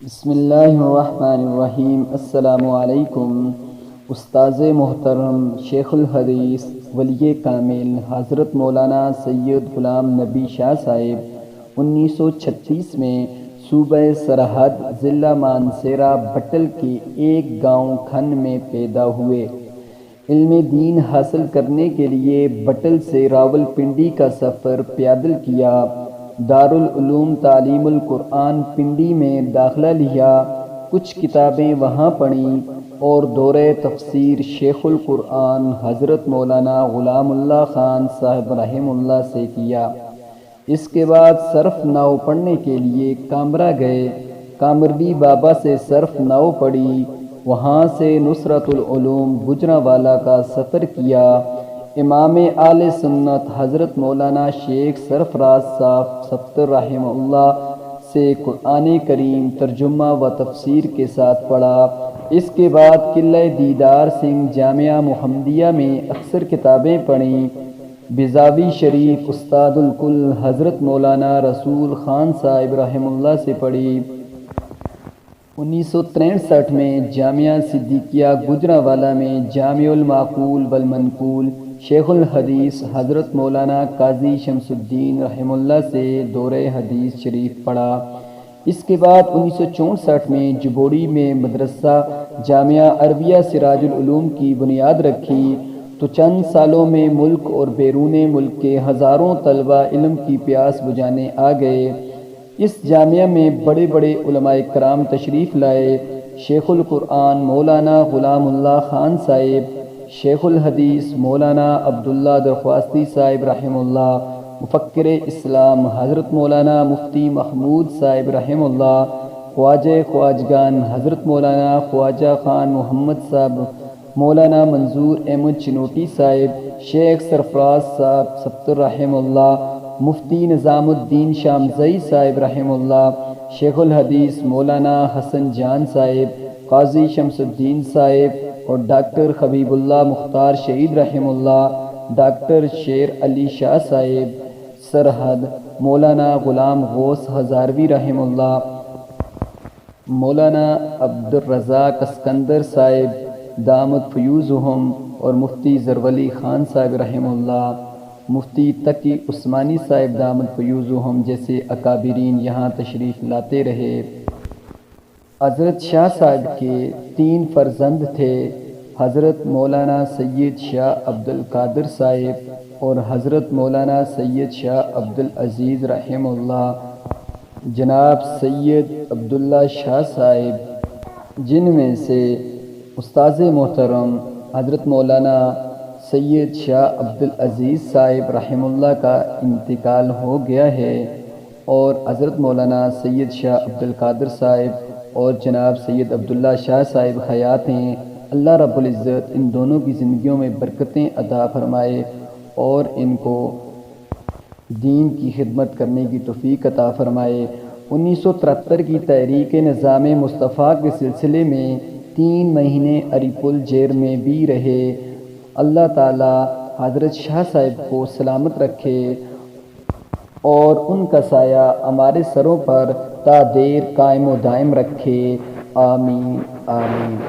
بسم اللہ الرحمن الرحیم۔ السلام علیکم۔ استاذ محترم شیخ الحدیث ولی کامل حضرت مولانا سید غلام نبی شاہ صاحب 1936 میں صوبہ سرحد ضلع مانسہرہ بٹل کے ایک گاؤں کھن میں پیدا ہوئے۔ علم دین حاصل کرنے کے لیے بٹل سے راولپنڈی کا سفر پیدل کیا۔ دارالعلوم تعلیم القرآن پنڈی میں داخلہ لیا، کچھ کتابیں وہاں پڑھیں اور دورہ تفسیر شیخ القرآن حضرت مولانا غلام اللہ خان صاحب رحمہ اللہ سے کیا۔ اس کے بعد صرف ناؤ پڑھنے کے لیے کامرا گئے، کامردی بابا سے صرف ناؤ پڑھی، وہاں سے نصرت العلوم گجرانوالہ کا سفر کیا۔ امام اہل سنت حضرت مولانا شیخ سرفراز صاحب صفتر رحمہ اللہ سے قرآن کریم ترجمہ و تفسیر کے ساتھ پڑھا۔ اس کے بعد قلعہ دیدار سنگھ جامعہ محمدیہ میں اکثر کتابیں پڑھیں۔ بیضاوی شریف استاد الکل حضرت مولانا رسول خان صاحب رحمہ اللہ سے پڑھی۔ 1963 میں جامعہ صدیقیہ گجرانوالہ میں جامع المعقول والمنقول شیخ الحدیث حضرت مولانا قاضی شمس الدین رحمہ اللہ سے دورہ حدیث شریف پڑھا۔ اس کے بعد 1964 میں جبوڑی میں مدرسہ جامعہ عربیہ سراج العلوم کی بنیاد رکھی تو چند سالوں میں ملک اور بیرون ملک کے ہزاروں طلبہ علم کی پیاس بجھانے آ گئے۔ اس جامعہ میں بڑے بڑے علماء کرام تشریف لائے۔ شیخ القرآن مولانا غلام اللہ خان صاحب، شیخ الحدیث مولانا عبداللہ درخواستی صاحب رحمہ اللہ، مفکر اسلام حضرت مولانا مفتی محمود صاحب رحمہ اللہ، خواجہ خواجگان حضرت مولانا خواجہ خان محمد صاحب، مولانا منظور احمد چنوٹی صاحب، شیخ سرفراز صاحب صفتر رحمہ اللہ، مفتی نظام الدین شامزئی صاحب رحمہ اللہ، شیخ الحدیث مولانا حسن جان صاحب، قاضی شمس الدین صاحب اور ڈاکٹر حبیب اللہ مختار شہید رحمہ اللہ، ڈاکٹر شیر علی شاہ صاحب سرحد، مولانا غلام غوث ہزاروی رحمہ اللہ، مولانا عبدالرزاق اسکندر صاحب دامت فیوزہم اور مفتی زرولی خان صاحب رحمہ اللہ، مفتی تقی عثمانی صاحب دامت فیوزہم جیسے اکابرین یہاں تشریف لاتے رہے۔ حضرت شاہ صاحب کے 3 فرزند تھے، حضرت مولانا سید شاہ عبدالقادر صاحب اور حضرت مولانا سید شاہ عبدالعزیز رحمہ اللہ، جناب سید عبداللہ شاہ صاحب، جن میں سے استاذ محترم حضرت مولانا سید شاہ عبدالعزیز صاحب رحمہ اللہ کا انتقال ہو گیا ہے اور حضرت مولانا سید شاہ عبدالقادر صاحب اور جناب سید عبداللہ شاہ صاحب حیات ہیں۔ اللہ رب العزت ان دونوں کی زندگیوں میں برکتیں عطا فرمائے اور ان کو دین کی خدمت کرنے کی توفیق عطا فرمائے۔ 1973 کی تحریک نظام مصطفیٰ کے سلسلے میں 3 مہینے اریپل جیل میں بھی رہے۔ اللہ تعالی حضرت شاہ صاحب کو سلامت رکھے اور ان کا سایہ ہمارے سروں پر تا دیر قائم و دائم رکھے، آمین آمین۔